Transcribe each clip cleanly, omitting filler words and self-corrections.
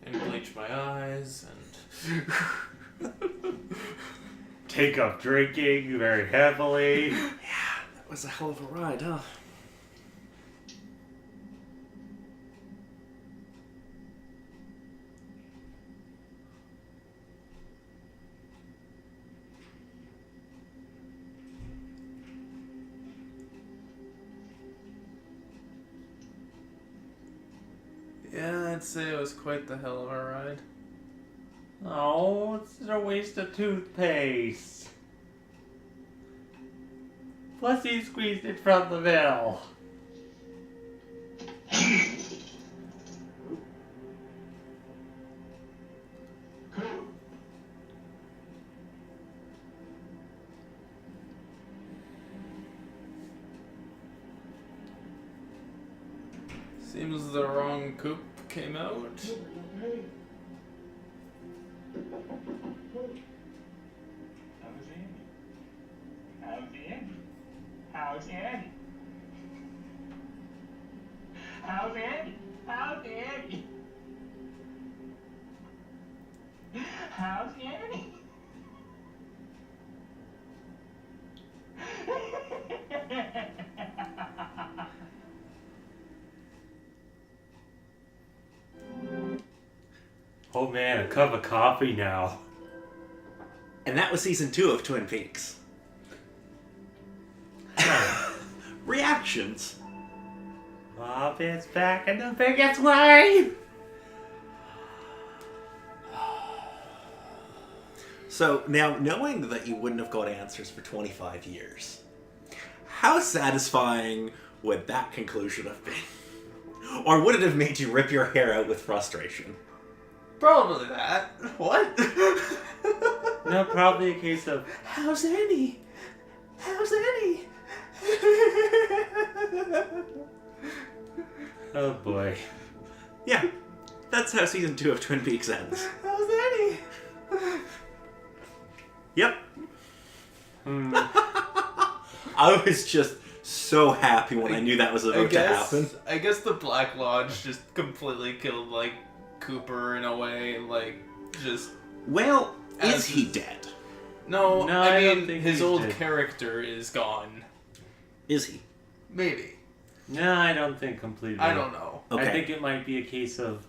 And bleach my eyes and... Take up drinking very heavily. Yeah, that was a hell of a ride, huh? Yeah, I'd say it was quite the hell of a ride. Oh, it's a waste of toothpaste. Plus he squeezed it from the mill. Seems the wrong coop came out. How's Andy? How's Andy? How's Andy? How's Andy? How's Andy? Oh man, a cup of coffee now. And that was season 2 of Twin Peaks. Reactions. Bob is back in the biggest way. So, now, knowing that you wouldn't have got answers for 25 years, how satisfying would that conclusion have been? Or would it have made you rip your hair out with frustration? Probably that. What? No, probably a case of, How's Annie? How's Annie? oh boy. Yeah, that's how season 2 of Twin Peaks ends. How's Annie? Yep. I was just so happy when I knew that was about to happen. I guess the Black Lodge just completely killed, like, Cooper in a way, like, just... Well, As- is he dead? No, No, I I don't mean, think his he's old dead. character is gone. Is he? Maybe. No, I don't think completely. I don't know. Okay. I think it might be a case of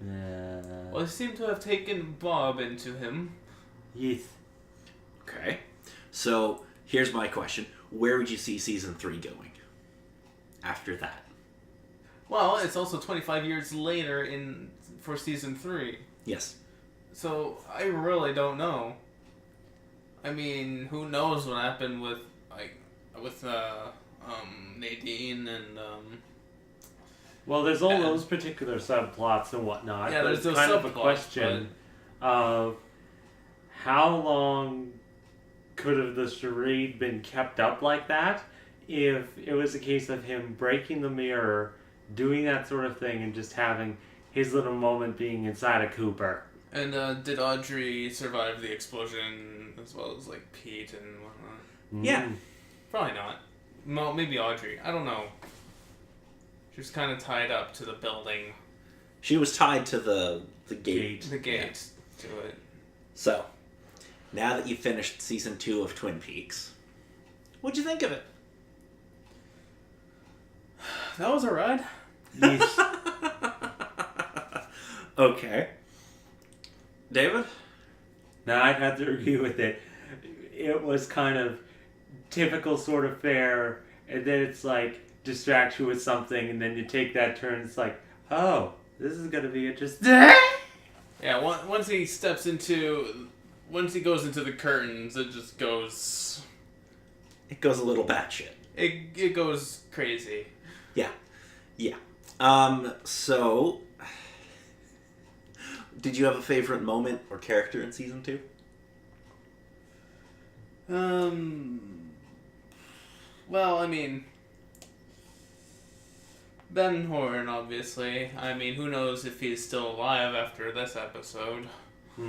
Well, he seemed to have taken Bob into him. yes. Okay. So, here's my question. Where would you see season 3 going? After that. Well, it's also 25 years later for season 3. Yes. So, I really don't know. I mean, who knows what happened with, like, with, Nadine and, Well, there's all And- those particular subplots and whatnot. Yeah, but there's it's those kind of a subplots, question of how long could have the charade been kept up like that if it was a case of him breaking the mirror, doing that sort of thing, and just having his little moment being inside of Cooper. And did Audrey survive the explosion as well as, like, Pete and whatnot? Yeah. Probably not. Well, maybe Audrey. I don't know. She was kind of tied up to the building, She was tied to the gate. the gate to it. So, now that you've finished season 2 of Twin Peaks, what'd you think of it? That was a ride. Yes. Okay. David? Now, I'd have to agree with it. It was kind of typical sort of fare, and then it's like distract you with something, and then you take that turn. It's like, oh, this is gonna be interesting. Yeah, once he goes into the curtains, it just goes... It goes a little batshit. It goes crazy. Yeah. So, did you have a favorite moment or character in season 2? Well, I mean... Ben Horn, obviously. I mean, who knows if he's still alive after this episode. I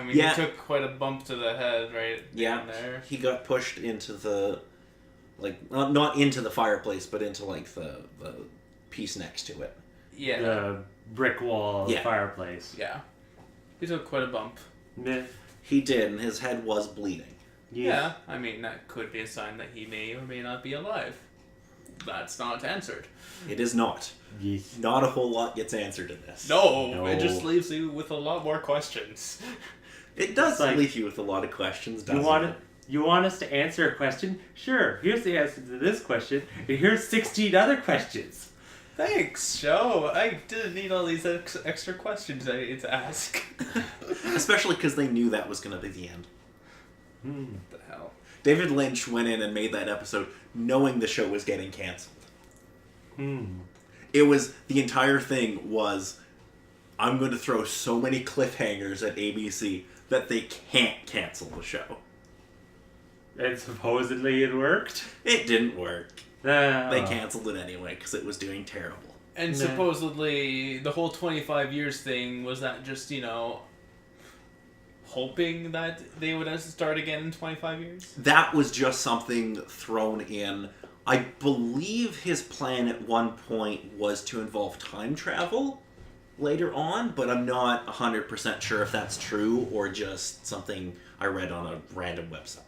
mean, Yeah. he took quite a bump to the head right down there. He got pushed into the, like, not into the fireplace, but into, like, the piece next to it. Yeah. The brick wall Yeah. fireplace. Yeah. He took quite a bump. Meh. He did, and his head was bleeding. Yeah, I mean, that could be a sign that he may or may not be alive. That's not answered. It is not. Yes. Not a whole lot gets answered in this. No, it No. just leaves you with a lot more questions. It does Like- leave you with a lot of questions, doesn't You want us to answer a question? Sure. Here's the answer to this question, and here's 16 other questions. Thanks, Joe. I didn't need all these extra questions I needed to ask. Especially because they knew that was going to be the end. What the hell? David Lynch went in and made that episode knowing the show was getting canceled. It was, the entire thing was, I'm going to throw so many cliffhangers at ABC that they can't cancel the show. And supposedly it worked. It didn't work. Uh, They canceled it anyway because it was doing terrible. And Nah. supposedly, the whole 25 years thing, was that just, hoping that they would start again in 25 years? That was just something thrown in. I believe his plan at one point was to involve time travel later on, but I'm not 100% sure if that's true or just something I read on a random website.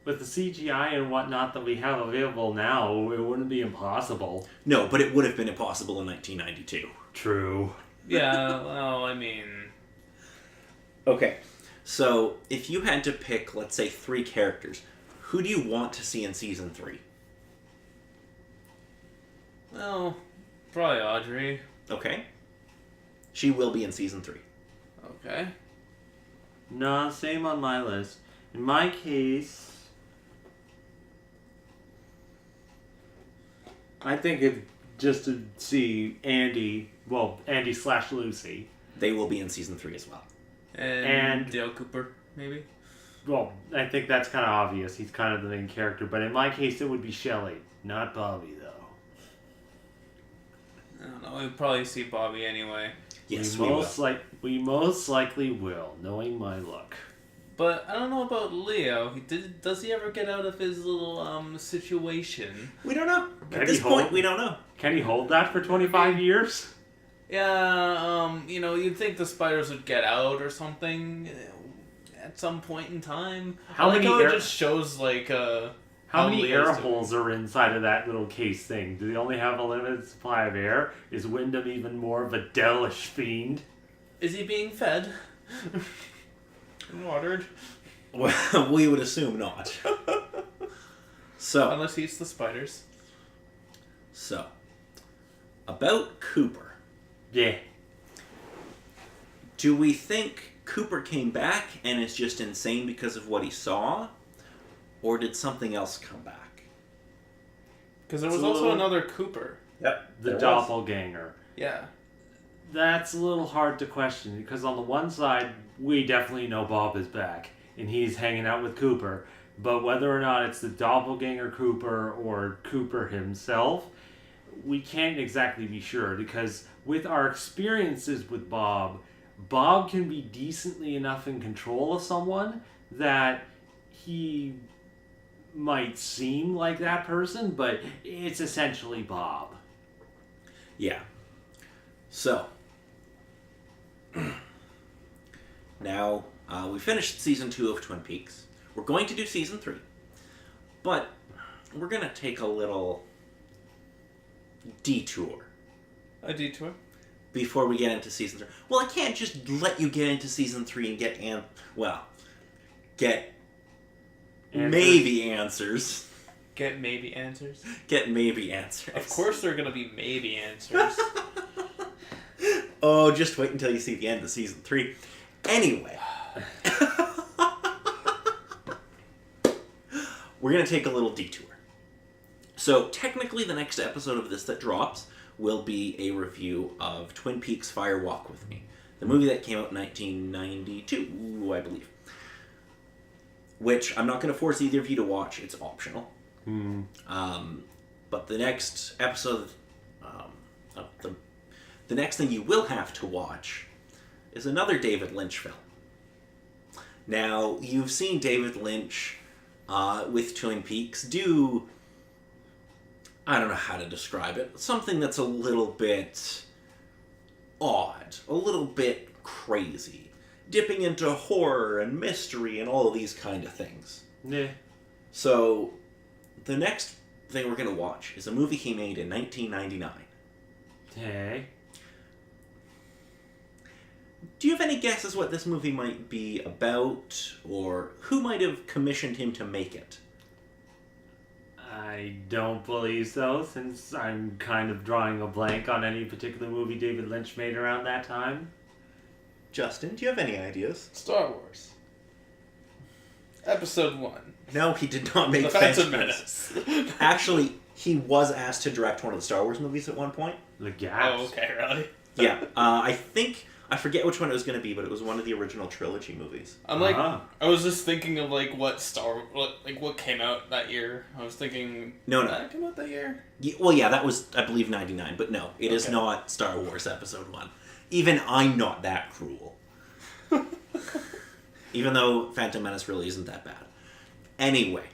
With the CGI and whatnot that we have available now, it wouldn't be impossible. No, but it would have been impossible in 1992. True. Yeah, well, I mean... Okay, so if you had to pick, let's say, 3 characters, who do you want to see in season 3? Well, probably Audrey. Okay. She will be in season 3. Okay. No, same on my list. In my case, I think it just to see Andy / Lucy. They will be in season 3 as well. And Dale Cooper, maybe? Well, I think that's kind of obvious. He's kind of the main character. But in my case, it would be Shelley, not Bobby, though. I don't know. We'll probably see Bobby anyway. Yes, we most likely will, knowing my luck. But I don't know about Leo. Does he ever get out of his little situation? We don't know. Can At this he hold- point, we don't know. Can he hold that for 25 years? Yeah, you'd think the spiders would get out or something at some point in time. How many it air- just shows How many Leo's air doing. holes are inside of that little case thing? Do they only have a limited supply of air? Is Wyndham even more of a devilish fiend? Is he being fed? And watered? Well, we would assume not. So, Unless he eats the spiders. about Cooper. Yeah. Do we think Cooper came back and is just insane because of what he saw? Or did something else come back? Because there was It's a also little- another Cooper. Yep. The doppelganger. Yeah. That's a little hard to question because on the one side, we definitely know Bob is back and he's hanging out with Cooper. But whether or not it's the doppelganger Cooper or Cooper himself, we can't exactly be sure because with our experiences with Bob can be decently enough in control of someone that he might seem like that person, but it's essentially Bob. Yeah. So, now we finished season 2 of Twin Peaks. We're going to do season 3, but we're going to take a little detour A detour. before we get into season 3. Well, I can't just let you get into season 3 and get Answers. maybe answers. Get maybe answers. Get maybe answers. Of course there are going to be maybe answers. Oh, just wait until you see the end of season 3. Anyway. We're going to take a little detour. So, technically, the next episode of this that drops will be a review of Twin Peaks Fire Walk With Me, the movie that came out in 1992, I believe. Which I'm not going to force either of you to watch. It's optional. But the next episode, the next thing you will have to watch is another David Lynch film. Now, you've seen David Lynch with Twin Peaks do I don't know how to describe it. Something that's a little bit odd, a little bit crazy, dipping into horror and mystery and all of these kind of things. Yeah. So, the next thing we're going to watch is a movie he made in 1999. Okay. Do you have any guesses what this movie might be about, or who might have commissioned him to make it? I don't believe so, since I'm kind of drawing a blank on any particular movie David Lynch made around that time. Justin, do you have any ideas? Star Wars. Episode 1. No, he did not make The Phantom Phantom Menace. Menace. Actually, he was asked to direct one of the Star Wars movies at one point. The Gaps. Oh, okay, really? Yeah, I forget which one it was going to be, but it was one of the original trilogy movies. I'm like, Uh-huh. I was just thinking of like what came out that year. I was thinking, No. did that come out that year? Well, yeah, that was, I believe, 99, but no, it is Okay. not Star Wars Episode 1. Even I'm not that cruel. Even though Phantom Menace really isn't that bad. Anyway,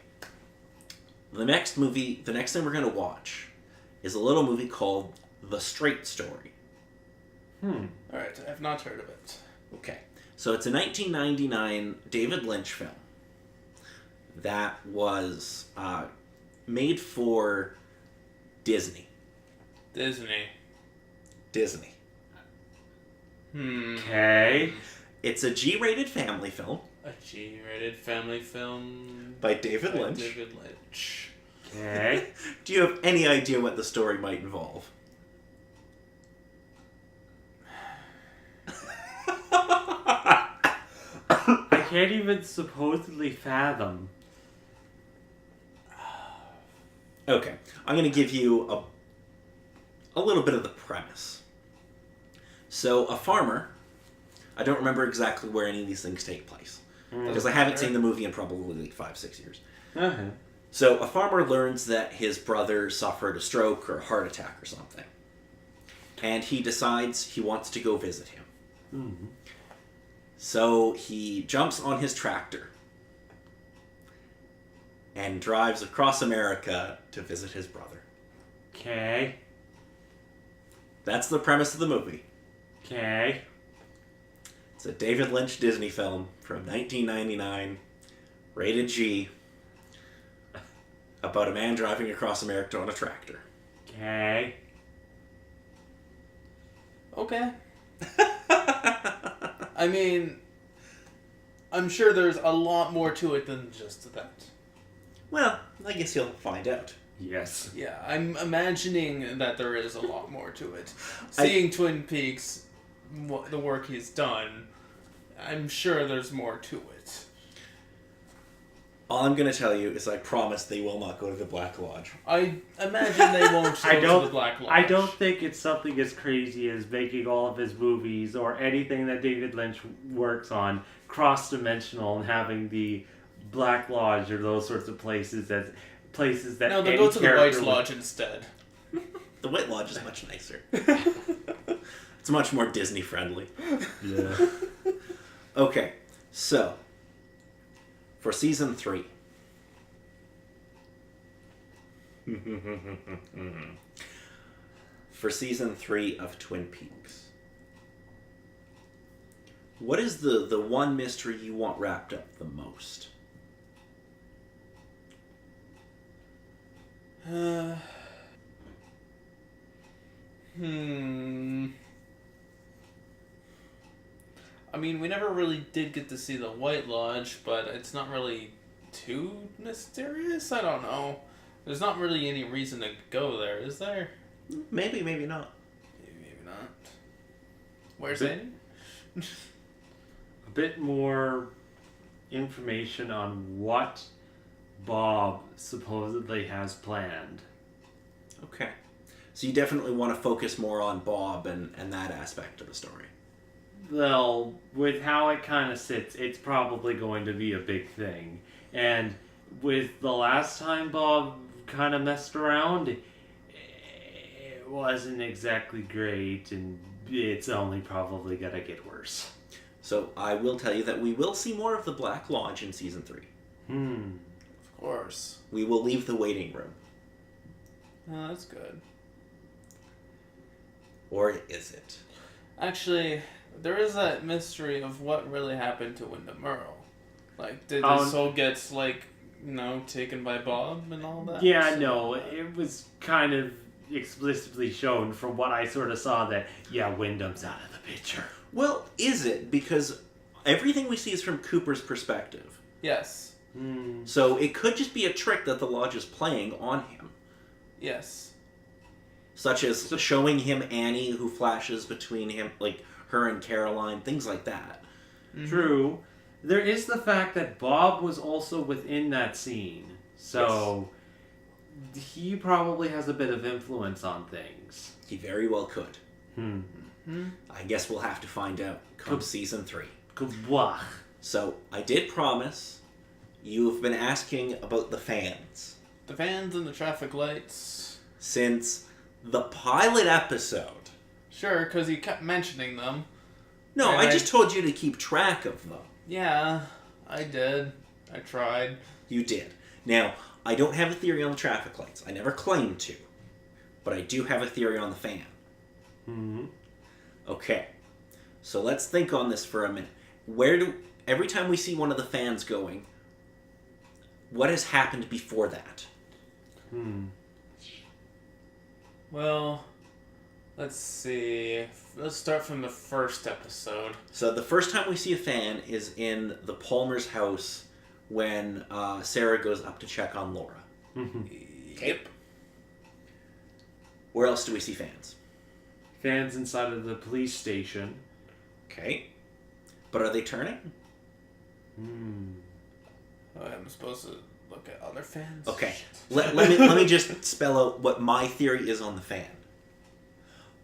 the next thing we're going to watch is a little movie called The Straight Story. Alright, I've not heard of it. Okay, so it's a 1999 David Lynch film that was made for Disney. Disney. Okay. It's a G-rated family film A G-rated family film by David by Lynch. David Lynch. Okay. Do you have any idea what the story might involve? I can't even supposedly fathom. Okay, I'm going to give you a little bit of the premise. So, a farmer, I don't remember exactly where any of these things take place, because I haven't seen the movie in probably like 5-6 years. Uh-huh. So, a farmer learns that his brother suffered a stroke or a heart attack or something, and he decides he wants to go visit him. Mm-hmm. So, he jumps on his tractor and drives across America to visit his brother. Okay. That's the premise of the movie. Okay. It's a David Lynch Disney film from 1999, rated G, about a man driving across America on a tractor. Okay. Okay. I mean, I'm sure there's a lot more to it than just that. Well, I guess you'll find out. Yes. Yeah, I'm imagining that there is a lot more to it. Seeing Twin Peaks, the work he's done, I'm sure there's more to it. All I'm going to tell you is I promise they will not go to the Black Lodge. I imagine they won't go to the Black Lodge. I don't think it's something as crazy as making all of his movies or anything that David Lynch works on cross-dimensional and having the Black Lodge or those sorts of places that No, they'll any go to the White character would- Lodge instead. The White Lodge is much nicer. It's much more Disney friendly. Yeah. Okay, so for season 3. For season 3 of Twin Peaks. What is the one mystery you want wrapped up the most? I mean, we never really did get to see the White Lodge, but it's not really too mysterious. I don't know. There's not really any reason to go there, is there? Maybe, maybe not. Maybe not. Where's But- it? A bit more information on what Bob supposedly has planned. Okay. So you definitely want to focus more on Bob and that aspect of the story. Well, with how it kind of sits, it's probably going to be a big thing. And with the last time Bob kind of messed around, it wasn't exactly great, and it's only probably going to get worse. So I will tell you that we will see more of the Black Lodge in season 3. Of course. We will leave the waiting room. Oh, that's good. Or is it? Actually, there is that mystery of what really happened to Wyndham Earl. Like, did Oh, his soul get, like, taken by Bob and all that? Yeah, So- no, it was kind of explicitly shown from what I sort of saw that, yeah, Wyndham's out of the picture. Well, is it? Because everything we see is from Cooper's perspective. Yes. So it could just be a trick that the Lodge is playing on him. Yes. Such as showing him Annie, who flashes between him, like her and Caroline, things like that. True. There is the fact that Bob was also within that scene. So he probably has a bit of influence on things. He very well could. I guess we'll have to find out come season 3. Kabwah. So, I did promise you've been asking about the fans. The fans and the traffic lights. Since the pilot episode. Sure, because you kept mentioning them. No, And I just told you to keep track of them. Yeah, I did. I tried. You did. Now, I don't have a theory on the traffic lights. I never claimed to. But I do have a theory on the fan. Okay. So let's think on this for a minute. Every time we see one of the fans going, what has happened before that? Well, let's see. Let's start from the first episode. So the first time we see a fan is in the Palmer's house when Sarah goes up to check on Laura. Yep. Where else do we see fans? Fans inside of the police station. Okay. But are they turning? Oh, I'm supposed to look at other fans? Okay. Let me just spell out what my theory is on the fan.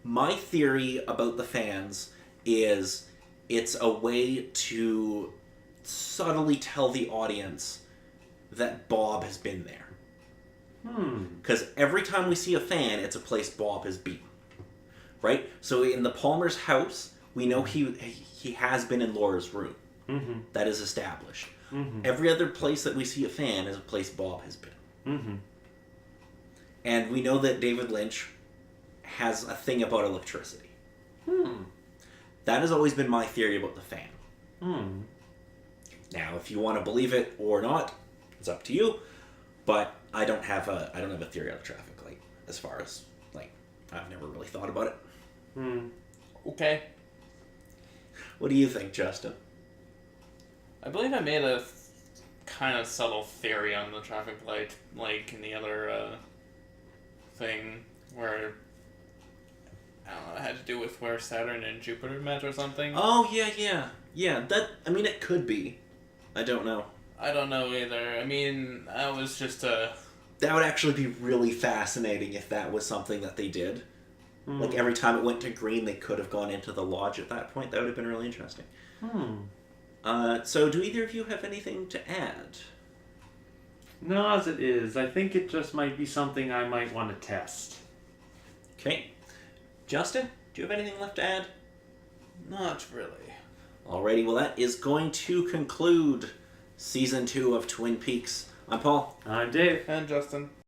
My theory about the fans is it's a way to subtly tell the audience that Bob has been there. Because every time we see a fan, it's a place Bob has been. Right? So in the Palmer's house, we know he has been in Laura's room. That is established. Every other place that we see a fan is a place Bob has been. And we know that David Lynch has a thing about electricity. That has always been my theory about the fan. Now, if you want to believe it or not, it's up to you. But I don't have a theory on the traffic light. As far as I've never really thought about it. Okay. What do you think, Justin? I believe I made a kind of subtle theory on the traffic light, like in the other thing where, I don't know, it had to do with where Saturn and Jupiter met or something. Oh, yeah. It could be. I don't know. I don't know either. I mean, that was just a... That would actually be really fascinating if that was something that they did. Like every time it went to green, they could have gone into the lodge at that point. That would have been really interesting. So do either of you have anything to add? No, as it is. I think it just might be something I might want to test. Okay. Justin, do you have anything left to add? Not really. Alrighty, well that is going to conclude Season 2 of Twin Peaks. I'm Paul. I'm Dave. And Justin.